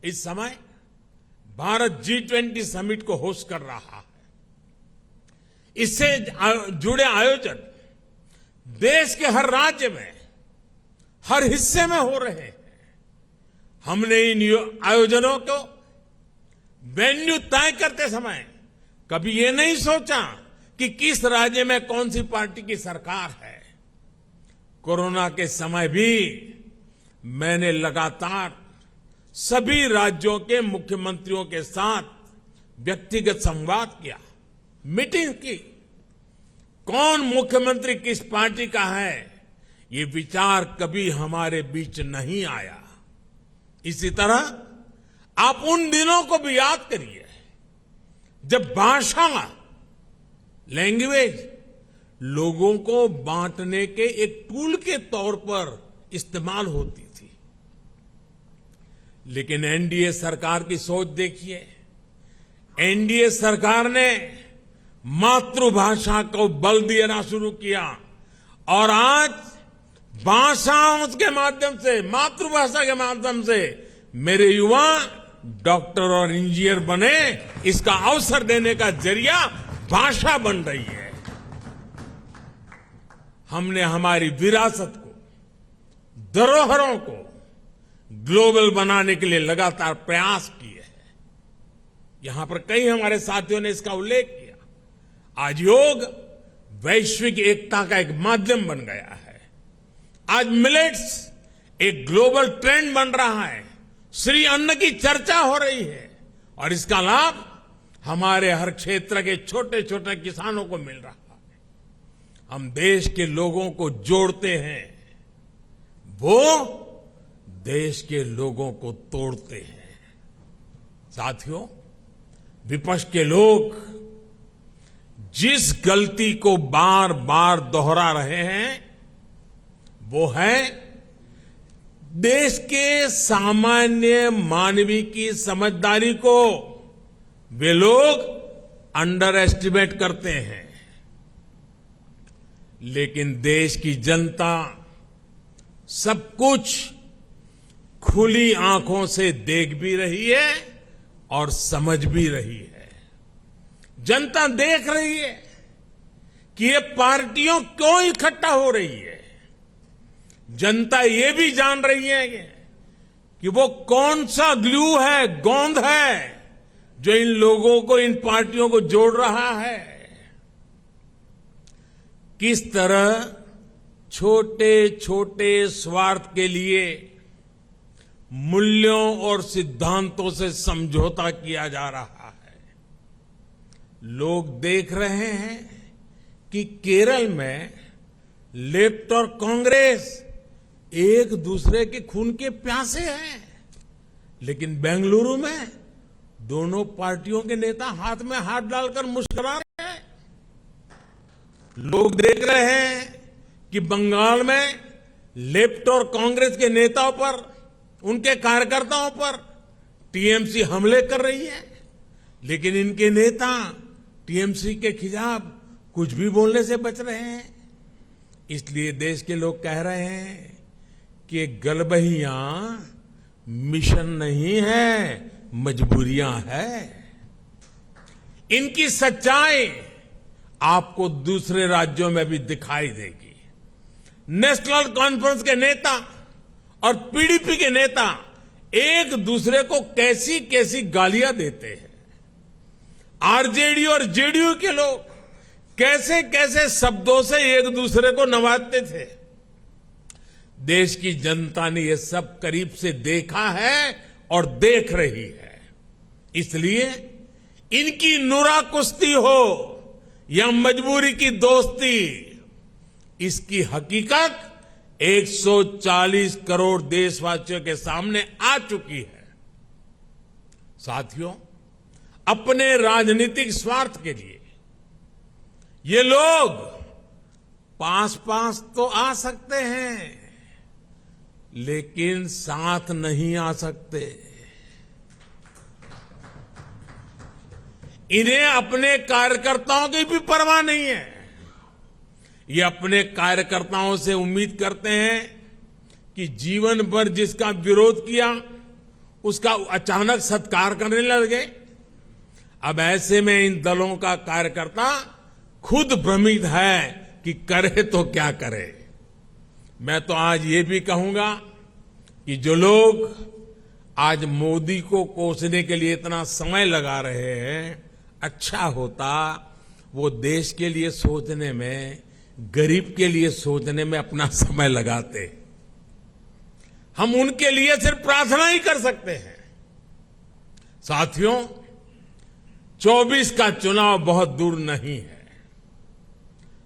इस समय Bharat G20 summit को होस्ट कर रहा है। इससे जुड़े आयोजन देश के हर राज्य में, हर हिस्से में हो रहे हैं। हमने इन आयोजनों को वेन्यू तय करते समय कभी ये नहीं सोचा कि किस राज्य में कौन सी पार्टी की सरकार है। कोरोना के समय भी मैंने लगातार सभी राज्यों के मुख्यमंत्रियों के साथ व्यक्तिगत संवाद किया, मीटिंग की। कौन मुख्यमंत्री किस पार्टी का है, ये विचार कभी हमारे बीच नहीं आया। इसी तरह आप उन दिनों को भी याद करिए जब भाषा, लैंग्वेज लोगों को बांटने के एक टूल के तौर पर इस्तेमाल होती थी। लेकिन एनडीए सरकार की सोच देखिए। एनडीए सरकार ने मातृभाषा को बल देना शुरू किया और आज भाषाओं के माध्यम से, मातृभाषा के माध्यम से मेरे युवा डॉक्टर और इंजीनियर बने, इसका अवसर देने का जरिया भाषा बन रही है। हमने हमारी विरासत को, धरोहरों को ग्लोबल बनाने के लिए लगातार प्रयास किए हैं। यहां पर कई हमारे साथियों ने इसका उल्लेख किया। आज योग वैश्विक एकता का एक माध्यम बन गया है। आज मिलेट्स एक ग्लोबल ट्रेंड बन रहा है। श्री अन्न की चर्चा हो रही है और इसका लाभ हमारे हर क्षेत्र के छोटे छोटे किसानों को मिल रहा है। हम देश के लोगों को जोड़ते हैं, वो देश के लोगों को तोड़ते हैं। साथियों, विपक्ष के लोग जिस गलती को बार बार दोहरा रहे हैं वो है देश के सामान्य मानवीय की समझदारी को वे लोग अंडर एस्टिमेट करते हैं। लेकिन देश की जनता सब कुछ खुली आंखों से देख भी रही है और समझ भी रही है। जनता देख रही है कि ये पार्टियों क्यों इकट्ठा हो रही है। जनता ये भी जान रही है कि वो कौन सा ग्लू है, गोंद है जो इन लोगों को, इन पार्टियों को जोड़ रहा है। किस तरह छोटे छोटे स्वार्थ के लिए मूल्यों और सिद्धांतों से समझौता किया जा रहा है। लोग देख रहे हैं कि केरल में लेफ्ट और कांग्रेस एक दूसरे के खून के प्यासे हैं, लेकिन बेंगलुरु में दोनों पार्टियों के नेता हाथ में हाथ डालकर मुस्कुरा रहे हैं। लोग देख रहे हैं कि बंगाल में लेफ्ट और कांग्रेस के नेताओं पर, उनके कार्यकर्ताओं पर टीएमसी हमले कर रही है, लेकिन इनके नेता टीएमसी के खिलाफ कुछ भी बोलने से बच रहे हैं। इसलिए देश के लोग कह रहे हैं कि गलबहियां मिशन नहीं है, मजबूरियां है। इनकी सच्चाई आपको दूसरे राज्यों में भी दिखाई देगी। नेशनल कॉन्फ्रेंस के नेता और पीडीपी के नेता एक दूसरे को कैसी कैसी गालियां देते हैं। आरजेडी और जेडीयू के लोग कैसे कैसे शब्दों से एक दूसरे को नवाजते थे। देश की जनता ने ये सब करीब से देखा है और देख रही है। इसलिए इनकी नुरा कुश्ती हो या मजबूरी की दोस्ती, इसकी हकीकत 140 करोड़ देशवासियों के सामने आ चुकी है। साथियों, अपने राजनीतिक स्वार्थ के लिए ये लोग पास पास तो आ सकते हैं, लेकिन साथ नहीं आ सकते। इन्हें अपने कार्यकर्ताओं की भी परवाह नहीं है। ये अपने कार्यकर्ताओं से उम्मीद करते हैं कि जीवन भर जिसका विरोध किया उसका अचानक सत्कार करने लगे। अब ऐसे में इन दलों का कार्यकर्ता खुद भ्रमित है कि करे तो क्या करे। मैं तो आज ये भी कहूंगा कि जो लोग आज मोदी को कोसने के लिए इतना समय लगा रहे हैं, अच्छा होता वो देश के लिए सोचने में, गरीब के लिए सोचने में अपना समय लगाते। हम उनके लिए सिर्फ प्रार्थना ही कर सकते हैं। साथियों, 24 का चुनाव बहुत दूर नहीं है।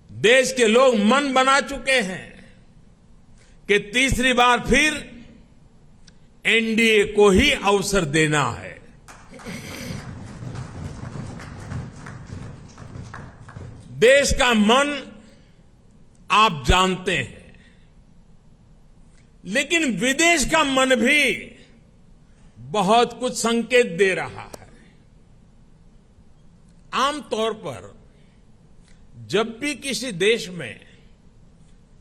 देश के लोग मन बना चुके हैं कि तीसरी बार फिर एनडीए को ही अवसर देना है। देश का मन आप जानते हैं, लेकिन विदेश का मन भी बहुत कुछ संकेत दे रहा है। आमतौर पर जब भी किसी देश में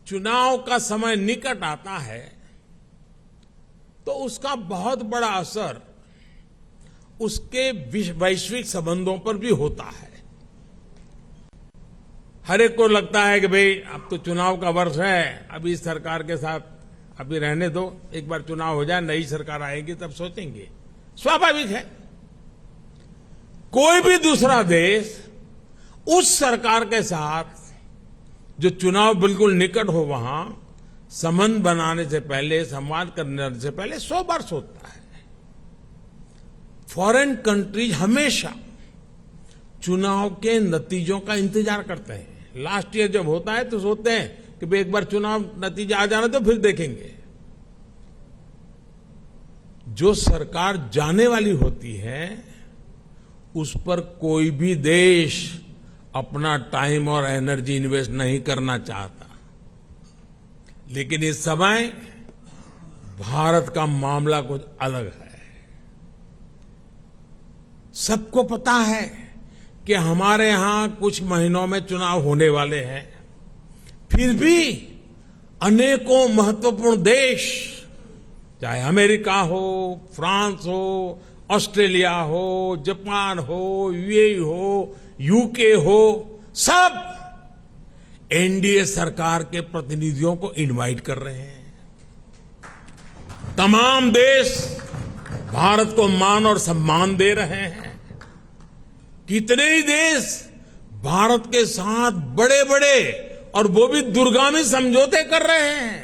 चुनाव का समय निकट आता है तो उसका बहुत बड़ा असर उसके वैश्विक संबंधों पर भी होता है। हर एक को लगता है कि भाई अब तो चुनाव का वर्ष है, अभी इस सरकार के साथ अभी रहने दो, एक बार चुनाव हो जाए, नई सरकार आएगी तब सोचेंगे। स्वाभाविक है। कोई भी दूसरा देश उस सरकार के साथ जो चुनाव बिल्कुल निकट हो वहां संबंध बनाने से पहले, संवाद करने से पहले 100 बार सोचता है। फॉरेन कंट्रीज हमेशा चुनाव के नतीजों का इंतजार करते हैं। लास्ट ईयर जब होता है तो सोचते हैं कि भाई एक बार चुनाव नतीजा आ जाना तो फिर देखेंगे। जो सरकार जाने वाली होती है उस पर कोई भी देश अपना टाइम और एनर्जी इन्वेस्ट नहीं करना चाहता। लेकिन इस समय भारत का मामला कुछ अलग है। सबको पता है कि हमारे यहां कुछ महीनों में चुनाव होने वाले हैं, फिर भी अनेकों महत्वपूर्ण देश, चाहे अमेरिका हो, फ्रांस हो, ऑस्ट्रेलिया हो, जापान हो, यूएई हो, यूके हो, सब एनडीए सरकार के प्रतिनिधियों को इनवाइट कर रहे हैं। तमाम देश भारत को मान और सम्मान दे रहे हैं। कितने ही देश भारत के साथ बड़े बड़े और वो भी दूरगामी समझौते कर रहे हैं।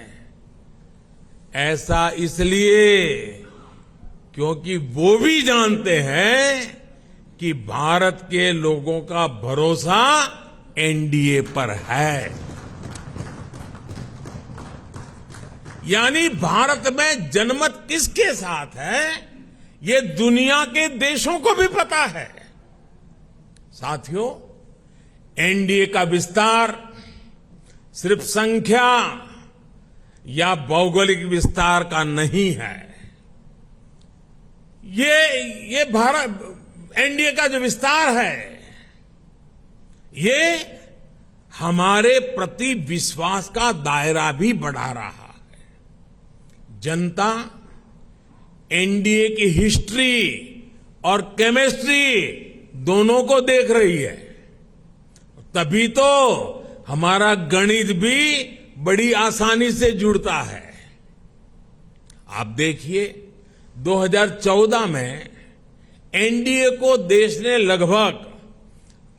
ऐसा इसलिए क्योंकि वो भी जानते हैं कि भारत के लोगों का भरोसा एनडीए पर है। यानी भारत में जनमत किसके साथ है, ये दुनिया के देशों को भी पता है। साथियों, एनडीए का विस्तार सिर्फ संख्या या भौगोलिक विस्तार का नहीं है। ये भारत एनडीए का जो विस्तार है, ये हमारे प्रति विश्वास का दायरा भी बढ़ा रहा है। जनता एनडीए की हिस्ट्री और केमिस्ट्री दोनों को देख रही है। तभी तो हमारा गणित भी बड़ी आसानी से जुड़ता है। आप देखिए, 2014 में एनडीए को देश ने लगभग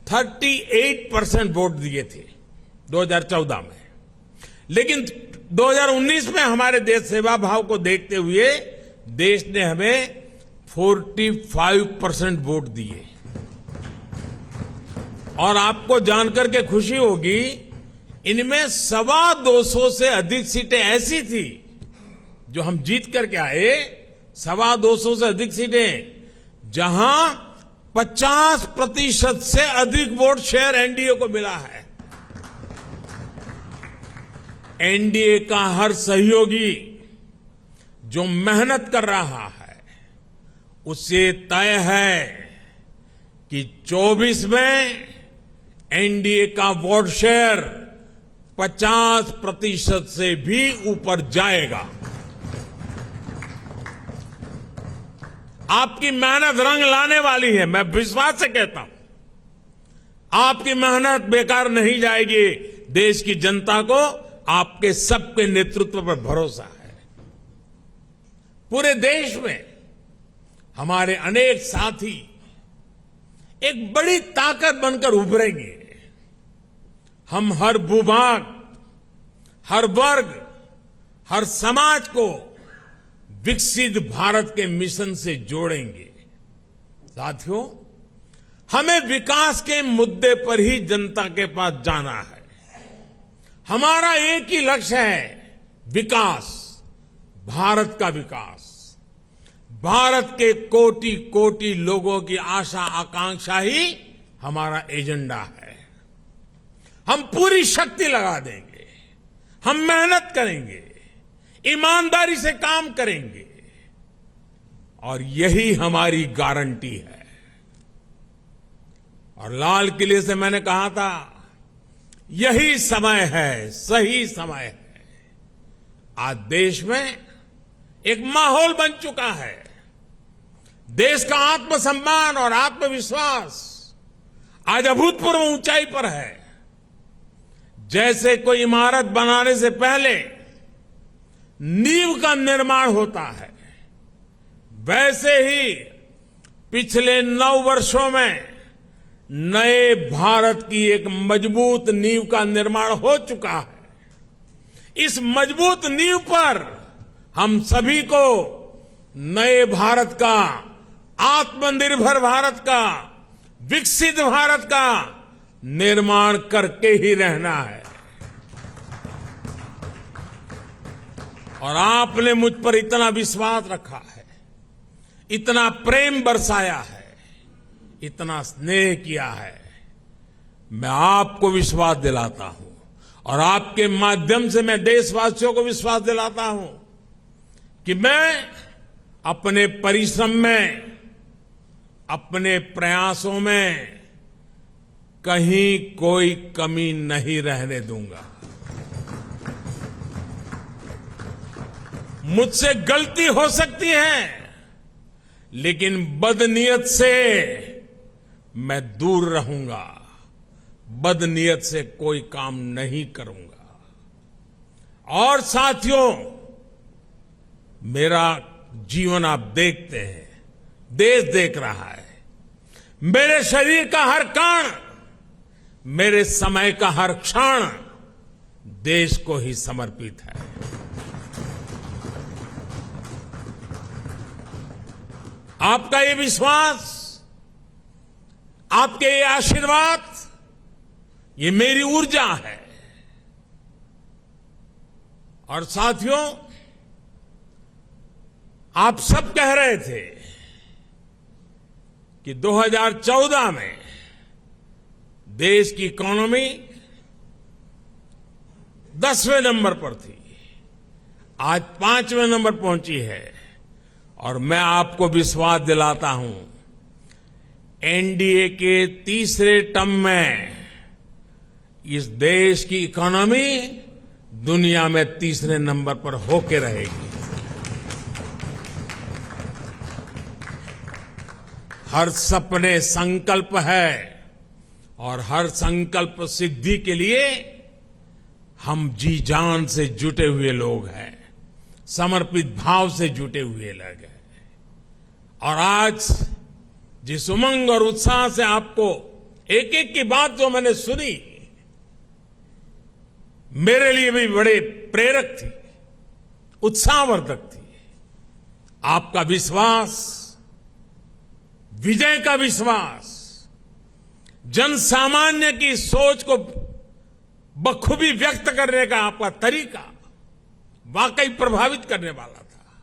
38% वोट दिए थे 2014 में, लेकिन 2019 में हमारे देश सेवा भाव को देखते हुए देश ने हमें 45% वोट दिए। और आपको जानकर के खुशी होगी, इनमें 225 से अधिक सीटें ऐसी थी जो हम जीत करके आए, 225 से अधिक सीटें जहां 50% से अधिक वोट शेयर एनडीए को मिला है। एनडीए का हर सहयोगी जो मेहनत कर रहा है, उससे तय है कि 24 में एनडीए का वोट शेयर 50% से भी ऊपर जाएगा। आपकी मेहनत रंग लाने वाली है। मैं विश्वास से कहता हूं, आपकी मेहनत बेकार नहीं जाएगी। देश की जनता को आपके सबके नेतृत्व पर भरोसा है। पूरे देश में हमारे अनेक साथी एक बड़ी ताकत बनकर उभरेंगे। हम हर भूभाग, हर वर्ग, हर समाज को विकसित भारत के मिशन से जोड़ेंगे। साथियों, हमें विकास के मुद्दे पर ही जनता के पास जाना है। हमारा एक ही लक्ष्य है, विकास, भारत का विकास। भारत के कोटि कोटि लोगों की आशा आकांक्षा ही हमारा एजेंडा है। हम पूरी शक्ति लगा देंगे, हम मेहनत करेंगे, ईमानदारी से काम करेंगे और यही हमारी गारंटी है। और लाल किले से मैंने कहा था, यही समय है, सही समय है। आज देश में एक माहौल बन चुका है। देश का आत्मसम्मान और आत्मविश्वास आज अभूतपूर्व ऊंचाई पर है। जैसे कोई इमारत बनाने से पहले नींव का निर्माण होता है, वैसे ही पिछले 9 वर्षों में नए भारत की एक मजबूत नींव का निर्माण हो चुका है। इस मजबूत नींव पर हम सभी को नए भारत का, आत्मनिर्भर भारत का, विकसित भारत का निर्माण करके ही रहना है। और आपने मुझ पर इतना विश्वास रखा है, इतना प्रेम बरसाया है, इतना स्नेह किया है। मैं आपको विश्वास दिलाता हूं और आपके माध्यम से मैं देशवासियों को विश्वास दिलाता हूं कि मैं अपने परिश्रम में, अपने प्रयासों में कहीं कोई कमी नहीं रहने दूंगा। मुझसे गलती हो सकती है, लेकिन बदनीयत से मैं दूर रहूंगा। बदनीयत से कोई काम नहीं करूंगा। और साथियों, मेरा जीवन आप देखते हैं, देश देख रहा है। मेरे शरीर का हर कण, मेरे समय का हर क्षण देश को ही समर्पित है। आपका ये विश्वास, आपके ये आशीर्वाद, ये मेरी ऊर्जा है। और साथियों, आप सब कह रहे थे कि 2014 में देश की इकोनॉमी 10वें नंबर पर थी, आज 5वें नंबर पहुंची है। और मैं आपको विश्वास दिलाता हूं, एनडीए के तीसरे टर्म में इस देश की इकोनॉमी दुनिया में तीसरे नंबर पर होके रहेगी। हर सपने संकल्प है और हर संकल्प सिद्धि के लिए हम जी जान से जुटे हुए लोग हैं, समर्पित भाव से जुटे हुए लोग हैं। और आज जिस उमंग और उत्साह से आपको एक एक की बात जो मैंने सुनी, मेरे लिए भी बड़े प्रेरक थी, उत्साहवर्धक थी। आपका विश्वास, विजय का विश्वास, जन सामान्य की सोच को बखूबी व्यक्त करने का आपका तरीका वाकई प्रभावित करने वाला था।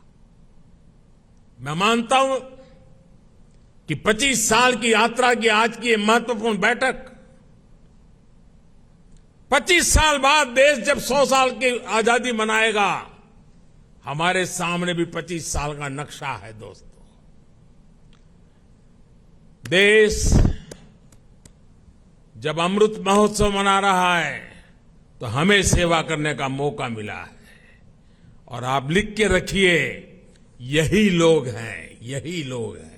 मैं मानता हूं कि 25 साल की यात्रा की आज की ये महत्वपूर्ण बैठक, 25 साल बाद देश जब 100 साल की आजादी मनाएगा, हमारे सामने भी 25 साल का नक्शा है। दोस्तों, देश जब अमृत महोत्सव मना रहा है तो हमें सेवा करने का मौका मिला है। और आप लिख के रखिए यही लोग हैं, यही लोग हैं।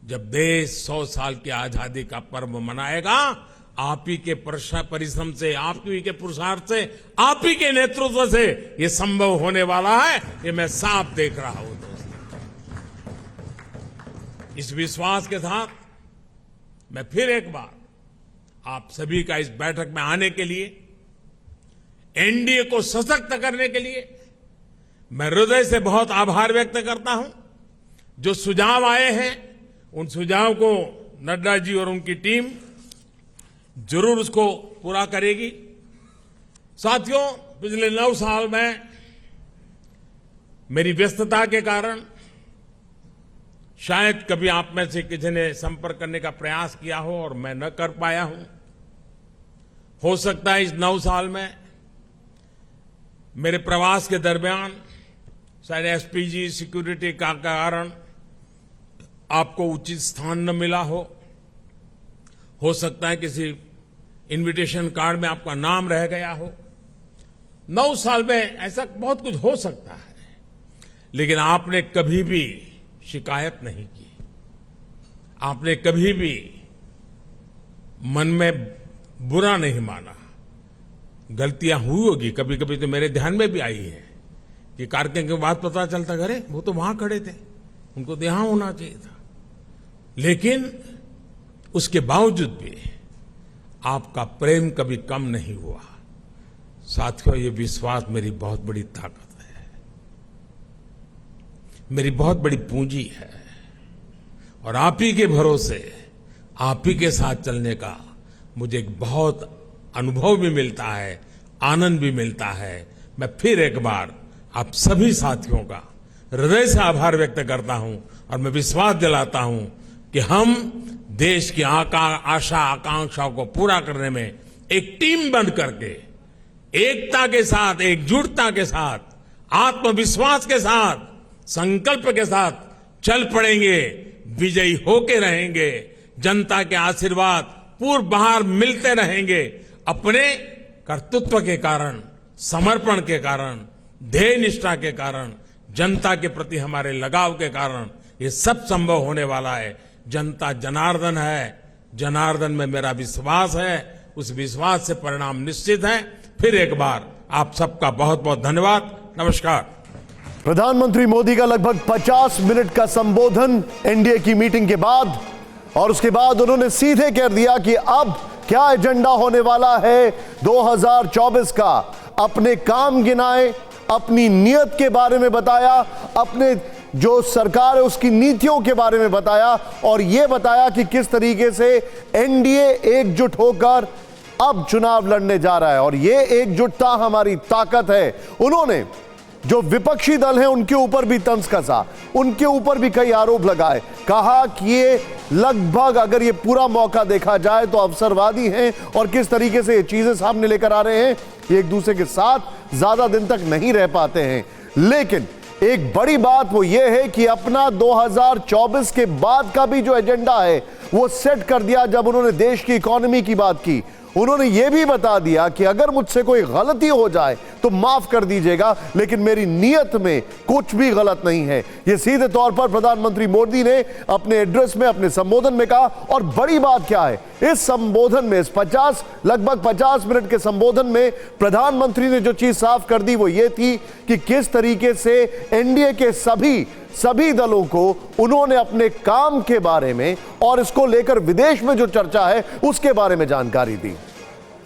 जब देश 100 साल की आजादी का पर्व मनाएगा, आप ही के परिश्रम से, आप ही के पुरुषार्थ से, आप ही के नेतृत्व से ये संभव होने वाला है, ये मैं साफ देख रहा हूं दोस्तों। इस विश्वास के साथ मैं फिर एक बार आप सभी का इस बैठक में आने के लिए, एनडीए को सशक्त करने के लिए मैं हृदय से बहुत आभार व्यक्त करता हूं। जो सुझाव आए हैं, उन सुझाव को नड्डा जी और उनकी टीम जरूर उसको पूरा करेगी। साथियों, पिछले 9 साल में मेरी व्यस्तता के कारण शायद कभी आप में से किसी ने संपर्क करने का प्रयास किया हो और मैं न कर पाया हूं। हो सकता है इस 9 साल में मेरे प्रवास के दरमियान शायद एसपीजी सिक्योरिटी का कारण आपको उचित स्थान न मिला हो सकता है किसी इनविटेशन कार्ड में आपका नाम रह गया हो। 9 साल में ऐसा बहुत कुछ हो सकता है, लेकिन आपने कभी भी शिकायत नहीं की, आपने कभी भी मन में बुरा नहीं माना। गलतियां हुई होगी, कभी कभी तो मेरे ध्यान में भी आई है कि कार्यक्रम के बाद पता चलता, अरे वो तो वहां खड़े थे, उनको तो यहां होना चाहिए था। लेकिन उसके बावजूद भी आपका प्रेम कभी कम नहीं हुआ। साथियों, ये विश्वास मेरी बहुत बड़ी ताकत है, मेरी बहुत बड़ी पूंजी है, और आप ही के भरोसे, आप ही के साथ चलने का मुझे एक बहुत अनुभव भी मिलता है, आनंद भी मिलता है। मैं फिर एक बार आप सभी साथियों का हृदय से आभार व्यक्त करता हूं और मैं विश्वास दिलाता हूं कि हम देश की आशा आकांक्षाओं को पूरा करने में एक टीम बन करके, एकता के साथ, एकजुटता के साथ, आत्मविश्वास के साथ, संकल्प के साथ चल पड़ेंगे, विजयी होके रहेंगे। जनता के आशीर्वाद पूर्व बाहर मिलते रहेंगे। अपने कर्तृत्व के कारण, समर्पण के कारण, ध्येय निष्ठा के कारण, जनता के प्रति हमारे लगाव के कारण ये सब संभव होने वाला है। जनता जनार्दन है, जनार्दन में मेरा विश्वास है, उस विश्वास से परिणाम निश्चित है। फिर एक बार आप सबका बहुत बहुत धन्यवाद। नमस्कार। प्रधानमंत्री मोदी का लगभग 50 मिनट का संबोधन एनडीए की मीटिंग के बाद, और उसके बाद उन्होंने सीधे कह दिया कि अब क्या एजेंडा होने वाला है 2024 का। अपने काम गिनाए, अपनी नीयत के बारे में बताया, अपने जो सरकार है उसकी नीतियों के बारे में बताया, और यह बताया कि किस तरीके से एनडीए एकजुट होकर अब चुनाव लड़ने जा रहा है, और यह एकजुटता हमारी ताकत है। उन्होंने जो विपक्षी दल हैं उनके ऊपर भी तंज कसा, उनके ऊपर भी कई आरोप लगाए, कहा कि ये लगभग, अगर ये पूरा मौका देखा जाए तो अवसरवादी हैं, और किस तरीके से ये चीजें सामने लेकर आ रहे हैं, एक दूसरे के साथ ज्यादा दिन तक नहीं रह पाते हैं। लेकिन एक बड़ी बात वो ये है कि अपना 2024 के बाद का भी जो एजेंडा है वो सेट कर दिया। जब उन्होंने देश की इकोनॉमी की बात की, उन्होंने ये भी बता दिया कि अगर मुझसे कोई गलती हो जाए तो माफ कर दीजिएगा, लेकिन मेरी नीयत में कुछ भी गलत नहीं है। ये सीधे तौर पर प्रधानमंत्री मोदी ने अपने एड्रेस में, अपने संबोधन में कहा। और बड़ी बात क्या है, इस संबोधन में, इस लगभग 50 मिनट के संबोधन में प्रधानमंत्री ने जो चीज साफ कर दी वो ये थी कि किस तरीके से एनडीए के सभी दलों को उन्होंने अपने काम के बारे में और इसको लेकर विदेश में जो चर्चा है उसके बारे में जानकारी दी।